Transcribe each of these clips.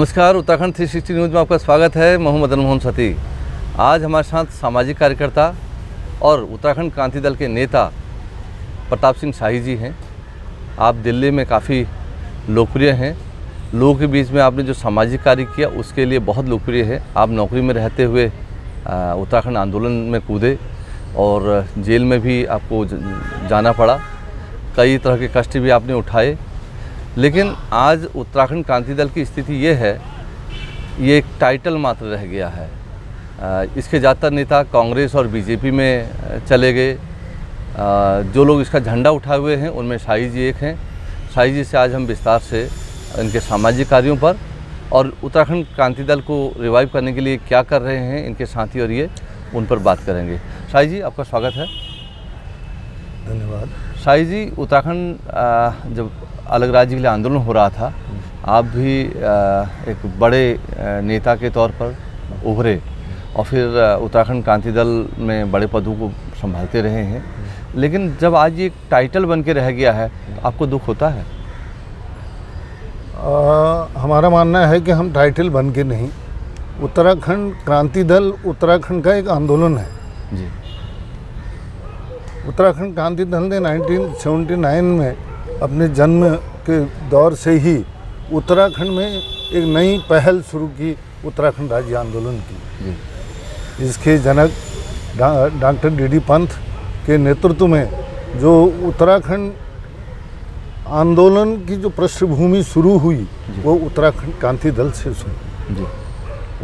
नमस्कार, उत्तराखंड 360 न्यूज़ में आपका स्वागत है। मैं मदन मोहन सती। आज हमारे साथ सामाजिक कार्यकर्ता और उत्तराखंड क्रांति दल के नेता प्रताप सिंह शाही जी हैं। आप दिल्ली में काफ़ी लोकप्रिय हैं। लोगों के बीच में आपने जो सामाजिक कार्य किया उसके लिए बहुत लोकप्रिय है। आप नौकरी में रहते हुए उत्तराखंड आंदोलन में कूदे और जेल में भी आपको जाना पड़ा। कई तरह के कष्ट भी आपने उठाए, लेकिन आज उत्तराखंड क्रांति दल की स्थिति ये है, ये एक टाइटल मात्र रह गया है। इसके ज़्यादातर नेता कांग्रेस और बीजेपी में चले गए। जो लोग इसका झंडा उठाए हुए हैं उनमें शाही जी एक हैं। शाही जी से आज हम विस्तार से इनके सामाजिक कार्यों पर और उत्तराखंड क्रांति दल को रिवाइव करने के लिए क्या कर रहे हैं इनके साथी और ये उन पर बात करेंगे। शाही जी, आपका स्वागत है। धन्यवाद। शाही जी, उत्तराखंड जब अलग राज्य के लिए आंदोलन हो रहा था, आप भी एक बड़े नेता के तौर पर उभरे और फिर उत्तराखंड क्रांति दल में बड़े पदों को संभालते रहे हैं, लेकिन जब आज ये एक टाइटल बन के रह गया है तो आपको दुख होता है? हमारा मानना है कि हम टाइटल बन के नहीं, उत्तराखंड क्रांति दल उत्तराखंड का एक आंदोलन है जी। उत्तराखंड क्रांति दल ने 1979 में अपने जन्म के दौर से ही उत्तराखंड में एक नई पहल शुरू की, उत्तराखंड राज्य आंदोलन की जी। इसके जनक डॉक्टर डी.डी. पंत के नेतृत्व में जो उत्तराखंड आंदोलन की जो पृष्ठभूमि शुरू हुई वो उत्तराखंड क्रांति दल से शुरू जी।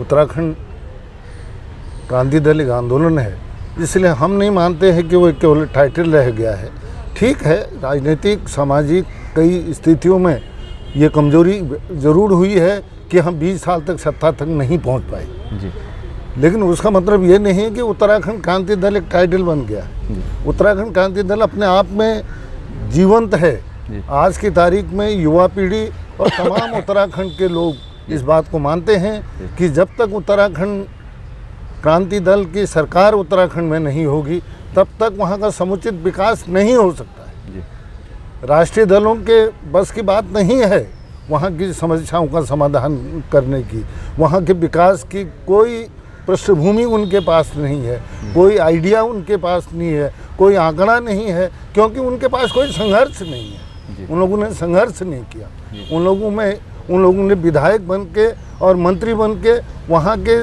उत्तराखंड क्रांति दल एक आंदोलन है, इसलिए हम नहीं मानते हैं कि वो केवल टाइटल रह गया है। ठीक है, राजनीतिक सामाजिक कई स्थितियों में ये कमजोरी ज़रूर हुई है कि हम 20 साल तक सत्ता तक नहीं पहुंच पाए जी। लेकिन उसका मतलब ये नहीं है कि उत्तराखंड क्रांति दल एक टाइटल बन गया है। उत्तराखंड क्रांति दल अपने आप में जीवंत है। आज की तारीख में युवा पीढ़ी और तमाम उत्तराखंड के लोग इस बात को मानते हैं कि जब तक उत्तराखंड क्रांति दल की सरकार उत्तराखंड में नहीं होगी तब तक वहाँ का समुचित विकास नहीं हो सकता है। राष्ट्रीय दलों के बस की बात नहीं है वहाँ की समस्याओं का समाधान करने की। वहाँ के विकास की कोई पृष्ठभूमि उनके पास नहीं है, कोई आइडिया उनके पास नहीं है, कोई आंकड़ा नहीं है, क्योंकि उनके पास कोई संघर्ष नहीं है। उन लोगों ने संघर्ष नहीं किया। उन लोगों ने विधायक बन के और मंत्री बन के वहाँ के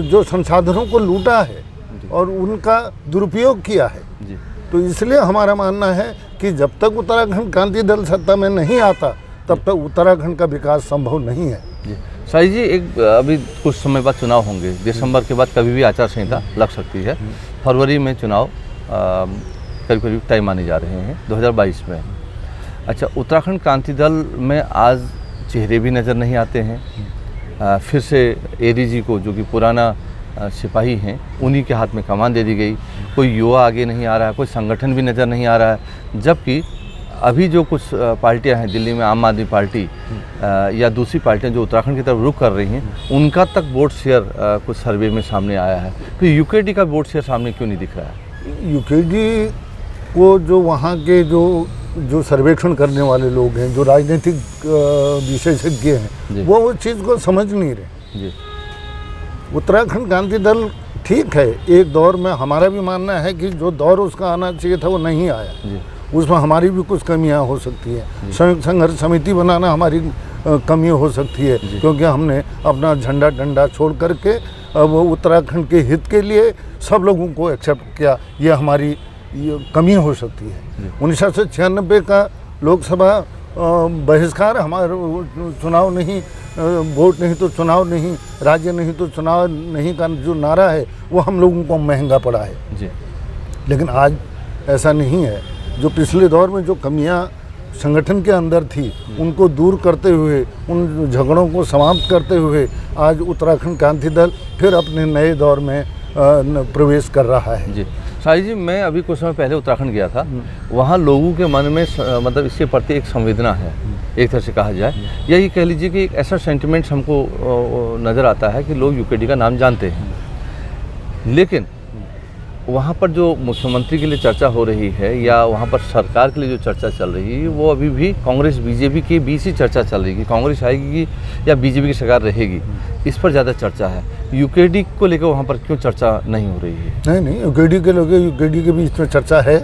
जो संसाधनों को लूटा है और उनका दुरुपयोग किया है। तो इसलिए हमारा मानना है कि जब तक उत्तराखंड क्रांति दल सत्ता में नहीं आता तब तक उत्तराखंड का विकास संभव नहीं है जी। शाही जी, एक अभी कुछ समय बाद चुनाव होंगे। दिसंबर के बाद कभी भी आचार संहिता लग सकती है। फरवरी में चुनाव करीब करीब तय माने जा रहे हैं 2022 में। अच्छा, उत्तराखंड क्रांति दल में आज चेहरे भी नज़र नहीं आते हैं। फिर से एडीजी को, जो कि पुराना सिपाही हैं, उन्हीं के हाथ में कमान दे दी गई। कोई युवा आगे नहीं आ रहा है, कोई संगठन भी नज़र नहीं आ रहा है। जबकि अभी जो कुछ पार्टियां हैं दिल्ली में, आम आदमी पार्टी या दूसरी पार्टियां जो उत्तराखंड की तरफ रुख कर रही हैं, उनका तक वोट शेयर कुछ सर्वे में सामने आया है। तो यूकेडी का वोट शेयर सामने क्यों नहीं दिख रहा है? यूकेडी को जो वहाँ के जो सर्वेक्षण करने वाले लोग हैं, जो राजनीतिक विशेषज्ञ हैं, वो उस चीज़ को समझ नहीं रहे जी। उत्तराखंड क्रांति दल ठीक है, एक दौर में हमारा भी मानना है कि जो दौर उसका आना चाहिए था वो नहीं आया जी। उसमें हमारी भी कुछ कमियां हो सकती है। संयुक्त संघर्ष समिति बनाना हमारी कमी हो सकती है, क्योंकि हमने अपना झंडा डंडा छोड़ करके वो उत्तराखंड के हित के लिए सब लोगों को एक्सेप्ट किया, ये हमारी कमी हो सकती है। 1996 का लोकसभा बहिष्कार, हमारे चुनाव नहीं, वोट नहीं तो चुनाव नहीं, राज्य नहीं तो चुनाव नहीं का जो नारा है वो हम लोगों को महंगा पड़ा है जी। लेकिन आज ऐसा नहीं है। जो पिछले दौर में जो कमियां संगठन के अंदर थी उनको दूर करते हुए, उन झगड़ों को समाप्त करते हुए आज उत्तराखंड क्रांति दल फिर अपने नए दौर में प्रवेश कर रहा है जी। शाही जी, मैं अभी कुछ समय पहले उत्तराखंड गया था। वहाँ लोगों के मन में मतलब इसके प्रति एक संवेदना है, एक तरह से कहा जाए। यही कह लीजिए कि एक ऐसा सेंटिमेंट हमको नज़र आता है कि लोग यूकेडी का नाम जानते हैं, लेकिन वहाँ पर जो मुख्यमंत्री के लिए चर्चा हो रही है या वहाँ पर सरकार के लिए जो चर्चा चल रही है वो अभी भी कांग्रेस बीजेपी के बीच ही चर्चा चल रही है कि कांग्रेस आएगी या बीजेपी की सरकार रहेगी, इस पर ज़्यादा चर्चा है। यूकेडी को लेकर वहाँ पर क्यों चर्चा नहीं हो रही है? नहीं, यूकेडी के बीच में चर्चा है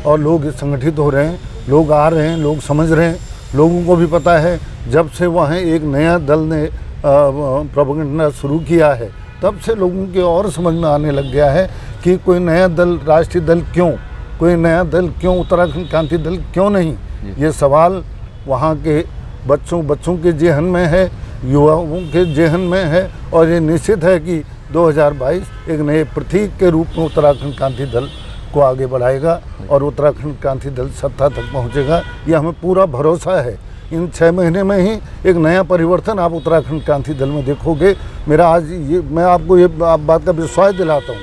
और लोग संगठित हो रहे हैं, लोग आ रहे हैं, लोग समझ रहे हैं। लोगों को भी पता है जब से वहाँ एक नया दल ने प्रोपेगेंडा शुरू किया है तब से लोगों के और समझ में आने लग गया है कि कोई नया दल, राष्ट्रीय दल क्यों, कोई नया दल क्यों, उत्तराखंड क्रांति दल क्यों नहीं, ये सवाल वहाँ के बच्चों के जेहन में है, युवाओं के जेहन में है। और ये निश्चित है कि 2022 एक नए प्रतीक के रूप में उत्तराखंड क्रांति दल को आगे बढ़ाएगा और उत्तराखंड क्रांति दल सत्ता तक पहुँचेगा, ये हमें पूरा भरोसा है। इन 6 महीने में ही एक नया परिवर्तन आप उत्तराखंड क्रांति दल में देखोगे। मेरा आज ये, मैं आपको ये बात का विश्वास दिलाता हूँ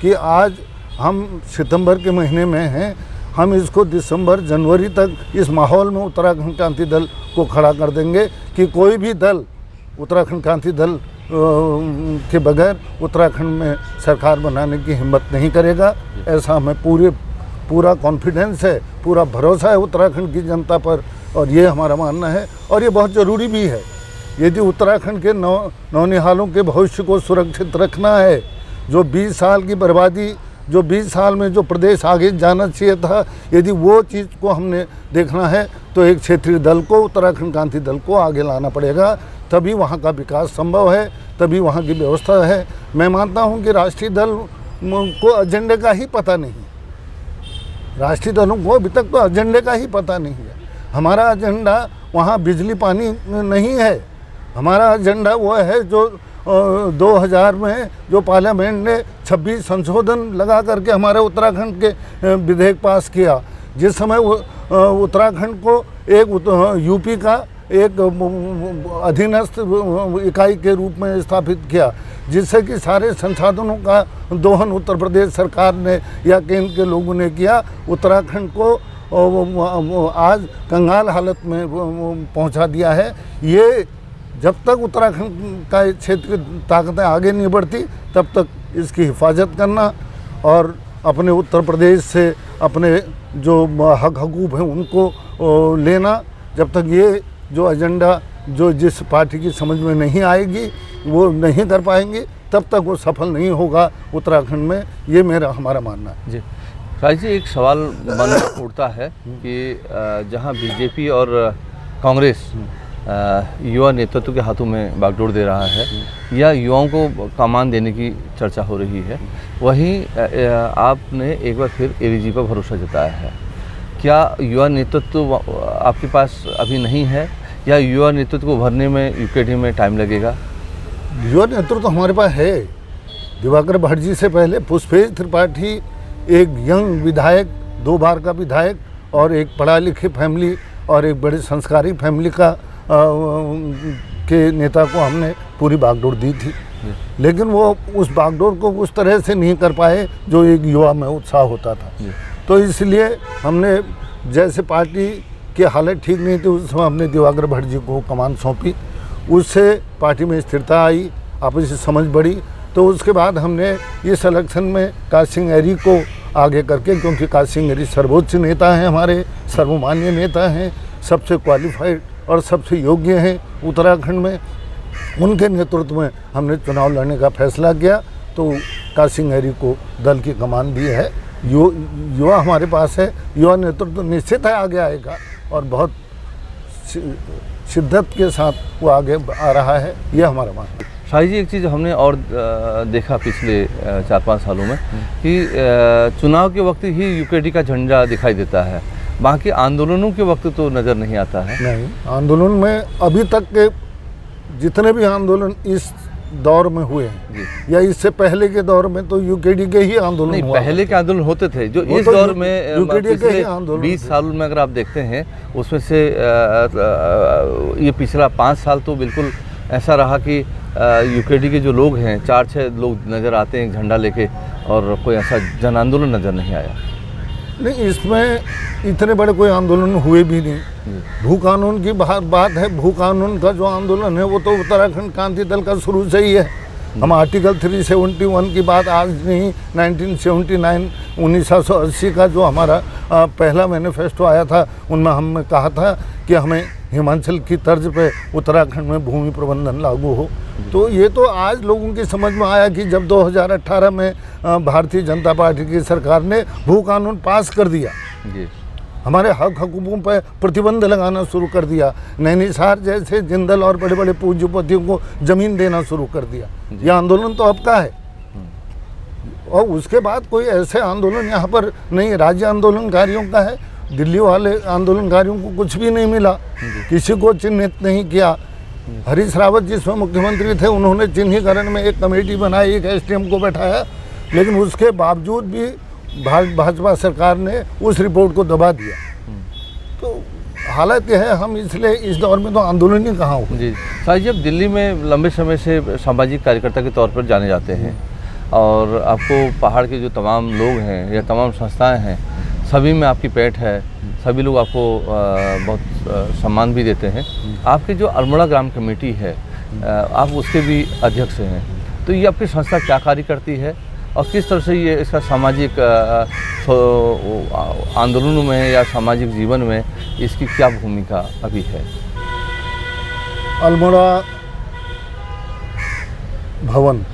कि आज हम सितंबर के महीने में हैं, हम इसको दिसंबर जनवरी तक इस माहौल में उत्तराखंड क्रांति दल को खड़ा कर देंगे कि कोई भी दल उत्तराखंड क्रांति दल के बगैर उत्तराखंड में सरकार बनाने की हिम्मत नहीं करेगा। ऐसा हमें पूरा कॉन्फिडेंस है, पूरा भरोसा है उत्तराखंड की जनता पर और ये हमारा मानना है और ये बहुत ज़रूरी भी है। यदि उत्तराखंड के नौनिहालों के भविष्य को सुरक्षित रखना है, जो 20 साल की बर्बादी, जो 20 साल में जो प्रदेश आगे जाना चाहिए था, यदि वो चीज़ को हमने देखना है तो एक क्षेत्रीय दल को, उत्तराखंड क्रांति दल को आगे लाना पड़ेगा, तभी वहाँ का विकास संभव है, तभी वहाँ की व्यवस्था है। मैं मानता हूँ कि राष्ट्रीय दल को एजेंडे का ही पता नहीं, राष्ट्रीय दलों को अभी तक तो एजेंडे का ही पता नहीं है। हमारा एजेंडा वहाँ बिजली पानी नहीं है, हमारा एजेंडा वो है जो 2000 में जो पार्लियामेंट ने 26 संशोधन लगा करके हमारे उत्तराखंड के विधेयक पास किया, जिस समय उत्तराखंड को एक यूपी का एक अधीनस्थ इकाई के रूप में स्थापित किया, जिससे कि सारे संसाधनों का दोहन उत्तर प्रदेश सरकार ने या केंद्र के लोगों ने किया। उत्तराखंड को आज कंगाल हालत में पहुंचा दिया है। ये जब तक उत्तराखंड का क्षेत्र ताकतें आगे नहीं बढ़ती तब तक इसकी हिफाजत करना और अपने उत्तर प्रदेश से अपने जो हक हकूक़ हैं उनको लेना, जब तक ये जो एजेंडा जो जिस पार्टी की समझ में नहीं आएगी वो नहीं कर पाएंगे तब तक वो सफल नहीं होगा उत्तराखंड में, ये हमारा मानना है। जी राज जी, एक सवाल मन उठता है कि जहां बीजेपी और कांग्रेस युवा नेतृत्व के हाथों में बागडोर दे रहा है या युवाओं को कमान देने की चर्चा हो रही है, वहीं आपने एक बार फिर एडीजी पर भरोसा जताया है। क्या युवा नेतृत्व आपके पास अभी नहीं है या युवा नेतृत्व को भरने में यूकेडी में टाइम लगेगा? युवा नेतृत्व हमारे पास है। दिवाकर भट्ट से पहले पुष्पेश त्रिपाठी एक यंग विधायक, 2 बार का विधायक और एक पढ़ा लिखे फैमिली और एक बड़े संस्कारी फैमिली का के नेता को हमने पूरी बागडोर दी थी, लेकिन वो उस बागडोर को उस तरह से नहीं कर पाए जो एक युवा में उत्साह होता था। तो इसलिए हमने, जैसे पार्टी की हालत ठीक नहीं थी उस समय हमने दिवाकर भट्ट जी को कमान सौंपी, उससे पार्टी में स्थिरता आई, आपसी समझ बढ़ी। तो उसके बाद हमने इस इलेक्शन में काशी सिंह ऐरी को आगे करके, क्योंकि काशी सिंह ऐरी सर्वोच्च नेता हैं, हमारे सर्वमान्य नेता हैं, सबसे क्वालिफाइड और सबसे योग्य हैं उत्तराखंड में, उनके नेतृत्व में हमने चुनाव लड़ने का फैसला किया। तो काशी सिंह ऐरी को दल की कमान दी है। युवा हमारे पास है, युवा नेतृत्व निश्चित है आगे आएगा और बहुत शिद्दत के साथ वो आगे आ रहा है, ये हमारा मानना है। शाही जी, एक चीज़ हमने और देखा पिछले 4-5 सालों में कि चुनाव के वक्त ही यूकेडी का झंडा दिखाई देता है, बाकी आंदोलनों के वक्त तो नज़र नहीं आता है। नहीं, आंदोलन में अभी तक के जितने भी आंदोलन इस दौर में हुए हैं या इससे पहले के दौर में तो यूकेडी के ही आंदोलन नहीं, पहले के आंदोलन होते थे जो इस दौर में पिछले 20 सालों में अगर आप देखते हैं उसमें से ये पिछला 5 साल तो बिल्कुल ऐसा रहा कि यूकेडी के जो लोग हैं 4-6 लोग नज़र आते हैं झंडा लेके और कोई ऐसा जन आंदोलन नज़र नहीं आया। नहीं, इसमें इतने बड़े कोई आंदोलन हुए भी नहीं। भू कानून की बात है, भू कानून का जो आंदोलन है वो तो उत्तराखंड क्रांति दल का शुरू से ही है। हम आर्टिकल 371 की बात आज नहीं, 1979 1980 का जो हमारा पहला मैनिफेस्टो आया था, उनमें हमने कहा था कि हमें हिमाचल की तर्ज पे उत्तराखंड में भूमि प्रबंधन लागू हो। तो ये तो आज लोगों की समझ में आया कि जब 2018 में भारतीय जनता पार्टी की सरकार ने भू कानून पास कर दिया, हमारे हक हकूकों पर प्रतिबंध लगाना शुरू कर दिया, नैनीसार जैसे जिंदल और बड़े बड़े पूंजीपतियों को ज़मीन देना शुरू कर दिया। यह आंदोलन तो अब का है, और उसके बाद कोई ऐसे आंदोलन यहाँ पर नहीं, राज्य आंदोलनकारियों का है। दिल्ली वाले आंदोलनकारियों को कुछ भी नहीं मिला, किसी को चिन्हित नहीं किया। हरीश रावत जिसमें मुख्यमंत्री थे, उन्होंने चिन्हीकरण में एक कमेटी बनाई, एक एसडीएम को बैठाया, लेकिन उसके बावजूद भी भाजपा सरकार ने उस रिपोर्ट को दबा दिया। तो हालत यह है, हम इसलिए इस दौर में तो आंदोलन ही कहाँ हो। जी साहिब जी, अब दिल्ली में लंबे समय से सामाजिक कार्यकर्ता के तौर पर जाने जाते हैं, और आपको पहाड़ के जो तमाम लोग हैं या तमाम संस्थाएं हैं, सभी में आपकी पैठ है, सभी लोग आपको बहुत सम्मान भी देते हैं। आपके जो अल्मोड़ा ग्राम कमेटी है, आप उसके भी अध्यक्ष हैं, तो ये आपकी संस्था क्या कार्य करती है और किस तरह से ये इसका सामाजिक आंदोलनों में या सामाजिक जीवन में इसकी क्या भूमिका अभी है? अल्मोड़ा भवन,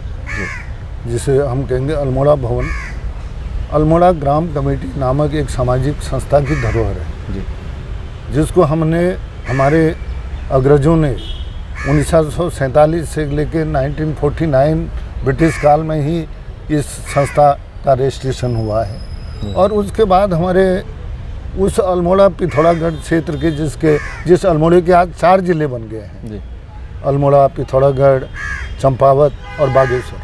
जिसे हम कहेंगे अल्मोड़ा भवन, अल्मोड़ा ग्राम कमेटी नामक एक सामाजिक संस्था की धरोहर है, जिसको हमने, हमारे अग्रजों ने 1947 से लेकर 1949 ब्रिटिश काल में ही इस संस्था का रजिस्ट्रेशन हुआ है। और उसके बाद हमारे उस अल्मोड़ा पिथौरागढ़ क्षेत्र के जिस अल्मोड़े के आज 4 जिले बन गए हैं, अल्मोड़ा, पिथौरागढ़, चंपावत और बागेश्वर,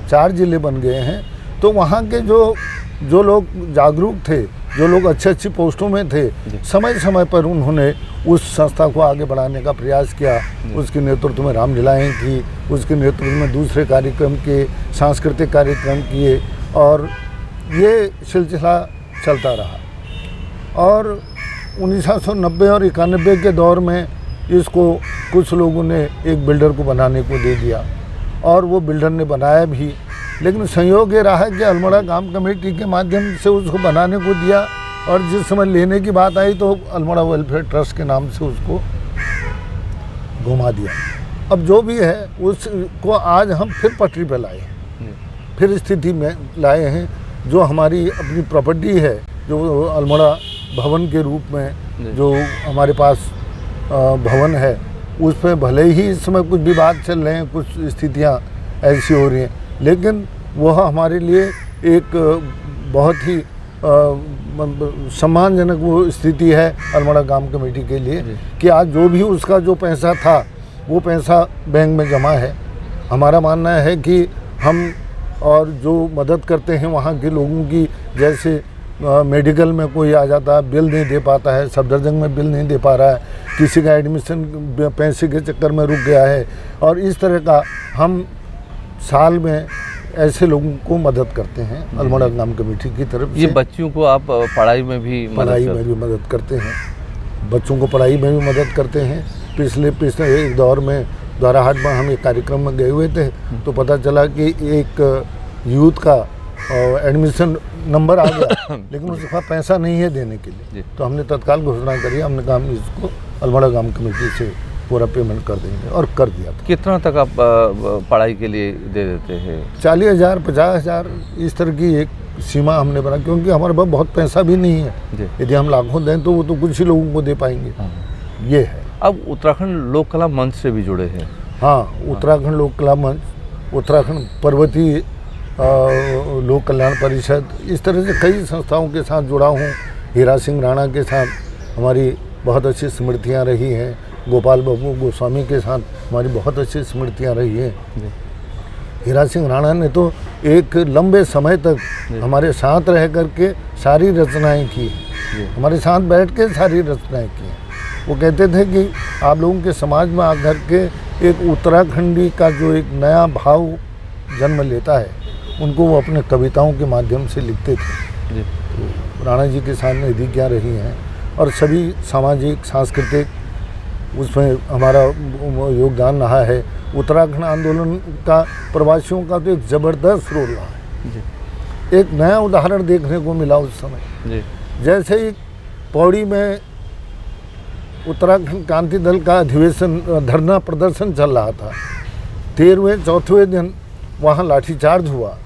4 जिले बन गए हैं। तो वहाँ के जो लोग जागरूक थे, जो लोग अच्छी पोस्टों में थे, समय समय पर उन्होंने उस संस्था को आगे बढ़ाने का प्रयास किया। उसके नेतृत्व में रामलीलाएँ की, उसके नेतृत्व में दूसरे कार्यक्रम किए, सांस्कृतिक कार्यक्रम किए, और ये सिलसिला चलता रहा। और 1990 और 91 के दौर में इसको कुछ लोगों ने एक बिल्डर को बनाने को दे दिया, और वो बिल्डर ने बनाया भी। लेकिन संयोग ये रहा कि अल्मोड़ा ग्राम कमेटी के माध्यम से उसको बनाने को दिया, और जिस समय लेने की बात आई तो अल्मोड़ा वेलफेयर ट्रस्ट के नाम से उसको घुमा दिया। अब जो भी है उसको आज हम फिर पटरी पर लाए हैं, फिर स्थिति में लाए हैं। जो हमारी अपनी प्रॉपर्टी है, जो अल्मोड़ा भवन के रूप में जो हमारे पास भवन है, उस पर भले ही इस समय कुछ विवाद चल रहे हैं, कुछ स्थितियाँ ऐसी हो रही हैं, लेकिन वह हमारे लिए एक बहुत ही सम्मानजनक वो स्थिति है अल्मोड़ा ग्राम कमेटी के लिए कि आज जो भी उसका जो पैसा था, वो पैसा बैंक में जमा है। हमारा मानना है कि हम और जो मदद करते हैं वहाँ के लोगों की, जैसे मेडिकल में कोई आ जाता है, बिल नहीं दे पाता है, सफदरजंग में बिल नहीं दे पा रहा है, किसी का एडमिशन पैसे के चक्कर में रुक गया है, और इस तरह का हम साल में ऐसे लोगों को मदद करते हैं अल्मोड़ा ग्राम कमेटी की तरफ से। ये बच्चों को आप पढ़ाई में भी मदद करते हैं, बच्चों को पढ़ाई में भी मदद करते हैं। पिछले एक दौर में द्वाराहाट में हम एक कार्यक्रम में गए हुए थे, तो पता चला कि एक यूथ का एडमिशन नंबर आ गया, लेकिन उसका पैसा नहीं है देने के लिए। तो हमने तत्काल घोषणा करी, हमने कहा हम इसको अल्मोड़ा ग्राम कमेटी से पूरा पेमेंट कर देंगे, और कर दिया था। कितना तक आप पढ़ाई के लिए दे देते हैं? 40,000 50,000 इस तरह की एक सीमा हमने बना, क्योंकि हमारे पास बहुत पैसा भी नहीं है। यदि हम लाखों दें तो वो तो कुछ ही लोगों को दे पाएंगे। ये है। अब उत्तराखंड लोक कला मंच से भी जुड़े हैं? हाँ, उत्तराखंड लोक कला मंच, उत्तराखंड पर्वतीय लोक कल्याण परिषद, इस तरह से कई संस्थाओं के साथ जुड़ा हूँ। हीरा सिंह राणा के साथ हमारी बहुत अच्छी स्मृतियाँ रही हैं, गोपाल बाबू गोस्वामी के साथ हमारी बहुत अच्छी स्मृतियाँ रही हैं। हीरा सिंह राणा ने तो एक लंबे समय तक हमारे साथ रह करके सारी रचनाएं की, हमारे साथ बैठ के सारी रचनाएं की। वो कहते थे कि आप लोगों के समाज में आकर के एक उत्तराखंडी का जो एक नया भाव जन्म लेता है, उनको वो अपने कविताओं के माध्यम से लिखते थे। तो राणा जी के साथ निधिज्ञा रही हैं, और सभी सामाजिक सांस्कृतिक उसमें हमारा योगदान रहा है। उत्तराखंड आंदोलन का प्रवासियों का तो एक ज़बरदस्त रोल रहा है जी। एक नया उदाहरण देखने को मिला उस समय जी। जैसे ही पौड़ी में उत्तराखंड क्रांति दल का अधिवेशन धरना प्रदर्शन चल रहा था, 13वें 4वें दिन वहाँ लाठीचार्ज हुआ।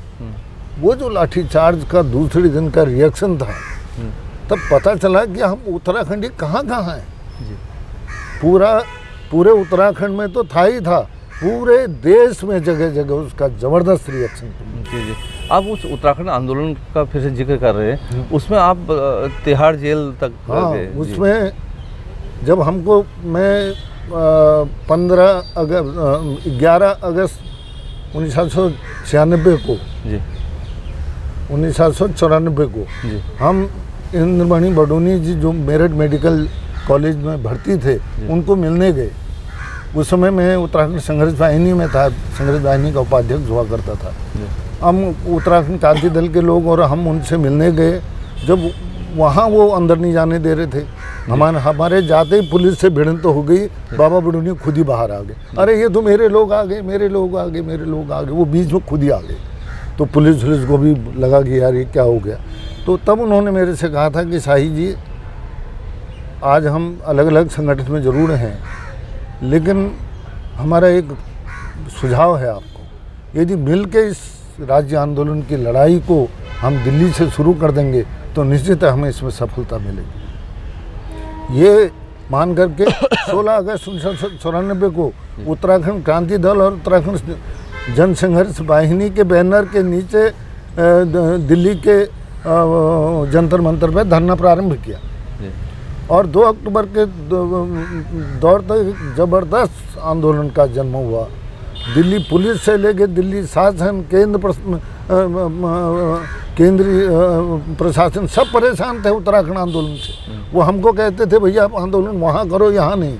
वो जो लाठीचार्ज का दूसरे दिन का रिएक्शन था, तब पता चला कि हम उत्तराखंडी कहाँ कहाँ हैं। पूरे उत्तराखंड में तो था ही था, पूरे देश में जगह जगह उसका ज़बरदस्त रिएक्शन था। जी जी। आप उस उत्तराखंड आंदोलन का फिर से जिक्र कर रहे हैं, उसमें आप तिहाड़ जेल तक गए। उसमें जब हमको मैं 11 अगस्त 1996 को जी 1994 को जी हम इंद्रमणि बडोनी जी जो मेरठ मेडिकल कॉलेज में भर्ती थे उनको मिलने गए। उस समय मैं उत्तराखंड संघर्ष वाहिनी में था, संघर्ष वाहिनी का उपाध्यक्ष हुआ करता था। हम उत्तराखंड क्रांति दल के लोग और हम उनसे मिलने गए। जब वहाँ वो अंदर नहीं जाने दे रहे थे, हमारे जाते ही पुलिस से भिड़ंत तो हो गई। बाबा बडोनी खुद ही बाहर आ गए, अरे ये तो मेरे लोग आ गए, मेरे लोग आ गए, मेरे लोग आ गए। वो बीच में खुद ही आ गए। तो पुलिस को भी लगा कि यार ये क्या हो गया। तो तब उन्होंने मेरे से कहा था कि शाही जी, आज हम अलग अलग संगठन में ज़रूर हैं, लेकिन हमारा एक सुझाव है आपको, यदि मिल के इस राज्य आंदोलन की लड़ाई को हम दिल्ली से शुरू कर देंगे तो निश्चित हमें इसमें सफलता मिलेगी। ये मान करके 16 अगस्त 1994 को उत्तराखंड क्रांति दल और उत्तराखंड जन संघर्ष वाहिनी के बैनर के नीचे दिल्ली के जंतर मंतर पर धरना प्रारंभ किया और 2 अक्टूबर के दौर तक ज़बरदस्त आंदोलन का जन्म हुआ। दिल्ली पुलिस से लेकर दिल्ली शासन, केंद्रीय प्रशासन सब परेशान थे उत्तराखंड आंदोलन से। वो हमको कहते थे भैया आप आंदोलन वहाँ करो, यहाँ नहीं।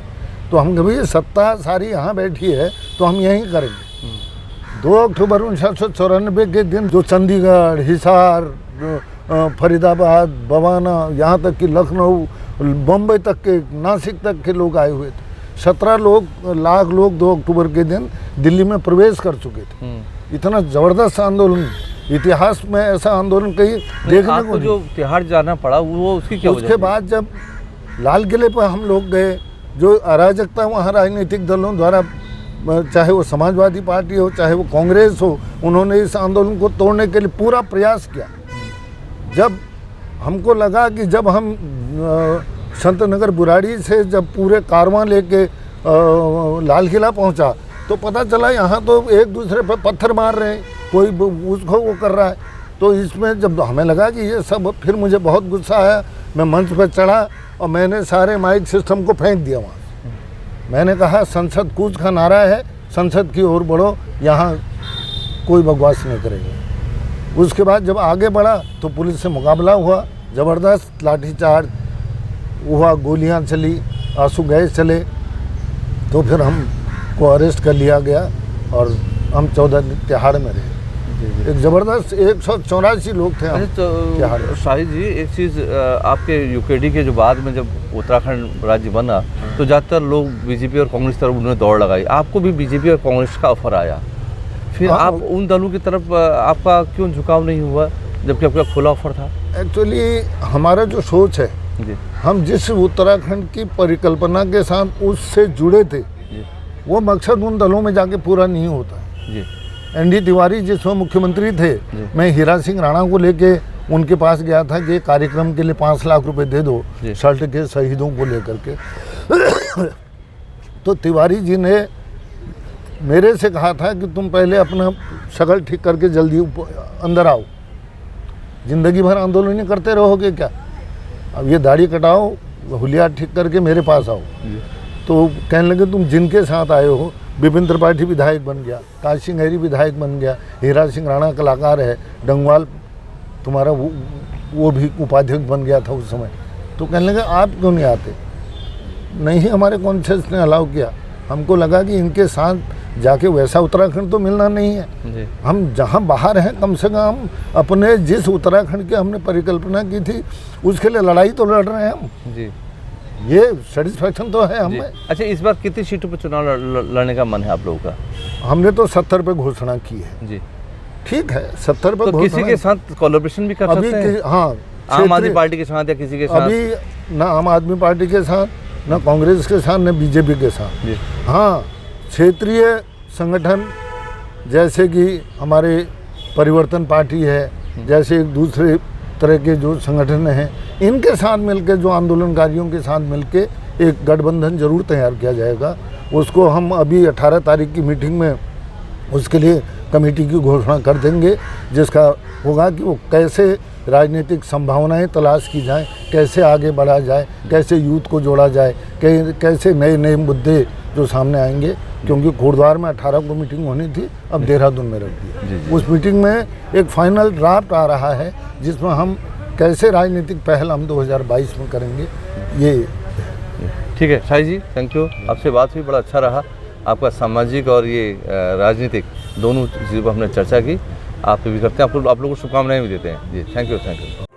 तो हम कहे भैया सत्ता सारी यहाँ बैठी है तो हम यहीं करेंगे। 2 अक्टूबर 1994 के दिन जो चंडीगढ़, हिसार, फरीदाबाद, बवाना, यहाँ तक कि लखनऊ, बम्बई तक के, नासिक तक के लोग आए हुए थे। 17 लाख लोग 2 अक्टूबर के दिन दिल्ली में प्रवेश कर चुके थे। इतना ज़बरदस्त आंदोलन, इतिहास में ऐसा आंदोलन कहीं देखने को जो तिहाड़ जाना पड़ा वो उसकी क्या वजह? उसके बाद जब लाल किले पर हम लोग गए, जो अराजकता वहाँ राजनीतिक दलों द्वारा, चाहे वो समाजवादी पार्टी हो चाहे वो कांग्रेस हो, उन्होंने इस आंदोलन को तोड़ने के लिए पूरा प्रयास किया। जब हमको लगा कि जब हम संत नगर बुराड़ी से जब पूरे कारवां लेके लाल किला पहुंचा तो पता चला यहाँ तो एक दूसरे पर पत्थर मार रहे हैं, कोई उसको वो कर रहा है। तो इसमें जब हमें लगा कि ये सब, फिर मुझे बहुत गुस्सा आया। मैं मंच पर चढ़ा और मैंने सारे माइक सिस्टम को फेंक दिया वहाँ। मैंने कहा संसद कूच का नारा है, संसद की ओर बढ़ो, यहाँ कोई बकवास नहीं करेगा। उसके बाद जब आगे बढ़ा तो पुलिस से मुकाबला हुआ, ज़बरदस्त लाठीचार्ज हुआ, गोलियां चली, आंसू गैस चले। तो फिर हमको अरेस्ट कर लिया गया और हम 14 दिन तिहाड़ में रहे। एक ज़बरदस्त 184 लोग थे हम तिहाड़ में। शाही जी, एक चीज़, आपके यूकेडी के जो बाद में जब उत्तराखंड राज्य बना तो ज़्यादातर लोग बीजेपी और कांग्रेस तरफ उन्होंने दौड़ लगाई। आपको भी बीजेपी और कांग्रेस का ऑफर आया, फिर आप उन दलों की तरफ आपका क्यों झुकाव नहीं हुआ जबकि आपका खुला ऑफर था? एक्चुअली हमारा जो सोच है जी, हम जिस उत्तराखंड की परिकल्पना के साथ उससे जुड़े थे जी, वो मकसद उन दलों में जाके पूरा नहीं होता है। जी, एनडी तिवारी जिसमें मुख्यमंत्री थे, मैं हीरा सिंह राणा को लेके उनके पास गया था कि कार्यक्रम के लिए 5 लाख रुपए दे दो शर्ट के शहीदों को लेकर के। तो तिवारी जी ने मेरे से कहा था कि तुम पहले अपना शक्ल ठीक करके जल्दी अंदर आओ, जिंदगी भर आंदोलन करते रहोगे क्या? अब ये दाढ़ी कटाओ, हुलिया ठीक करके मेरे पास आओ। तो कहने लगे तुम जिनके साथ आए हो, विपिन त्रिपाठी विधायक बन गया, काश सिंह हरी विधायक बन गया, हीरा सिंह राणा कलाकार है, डंगवाल तुम्हारा वो भी उपाध्यक्ष बन गया था उस समय। तो कहने लगे आप क्यों नहीं आते? नहीं, हमारे कॉन्शियस ने अलाउ किया। हमको लगा कि इनके साथ जाके वैसा उत्तराखंड तो मिलना नहीं है। हम जहाँ बाहर हैं कम से कम अपने जिस उत्तराखंड की हमने परिकल्पना की थी उसके लिए लड़ाई तो लड़ रहे हैं हम। जी। ये सेटिस्फैक्शन तो है जी। हमें। अच्छा, इस बार कितनी सीटों पर चुनाव लड़ने का मन है आप लोगों का? हमने तो 70 पे घोषणा की है। जी। ठीक है, 70 पे तो घोषणा किसी के साथ कोलैबोरेशन भी कर अभी सकते हैं? हाँ, आम आदमी पार्टी के साथ या किसी के साथ? अभी ना आम आदमी पार्टी के साथ, ना कांग्रेस के साथ, ना बीजेपी के साथ। जी। हाँ, क्षेत्रीय संगठन जैसे कि हमारे परिवर्तन पार्टी है, जैसे एक दूसरे तरह के जो संगठन हैं, इनके साथ मिलकर, जो आंदोलनकारियों के साथ मिलकर एक गठबंधन जरूर तैयार किया जाएगा। उसको हम अभी 18 तारीख की मीटिंग में उसके लिए कमेटी की घोषणा कर देंगे, जिसका होगा कि वो कैसे राजनीतिक संभावनाएं तलाश की जाए, कैसे आगे बढ़ा जाए, कैसे यूथ को जोड़ा जाए, कैसे नए नए मुद्दे जो सामने आएंगे। क्योंकि कोटद्वार में 18 को मीटिंग होनी थी, अब देहरादून में रख दी। उस मीटिंग में एक फाइनल ड्राफ्ट आ रहा है, जिसमें हम कैसे राजनीतिक पहल हम 2022 में करेंगे। ये ठीक है शाही जी, थैंक यू। आपसे बात हुई, बड़ा अच्छा रहा। आपका सामाजिक और ये राजनीतिक दोनों चीज़ों पर हमने चर्चा की। आप भी करते हैं, आप लोगों को शुभकामनाएं भी देते हैं। जी, थैंक यू।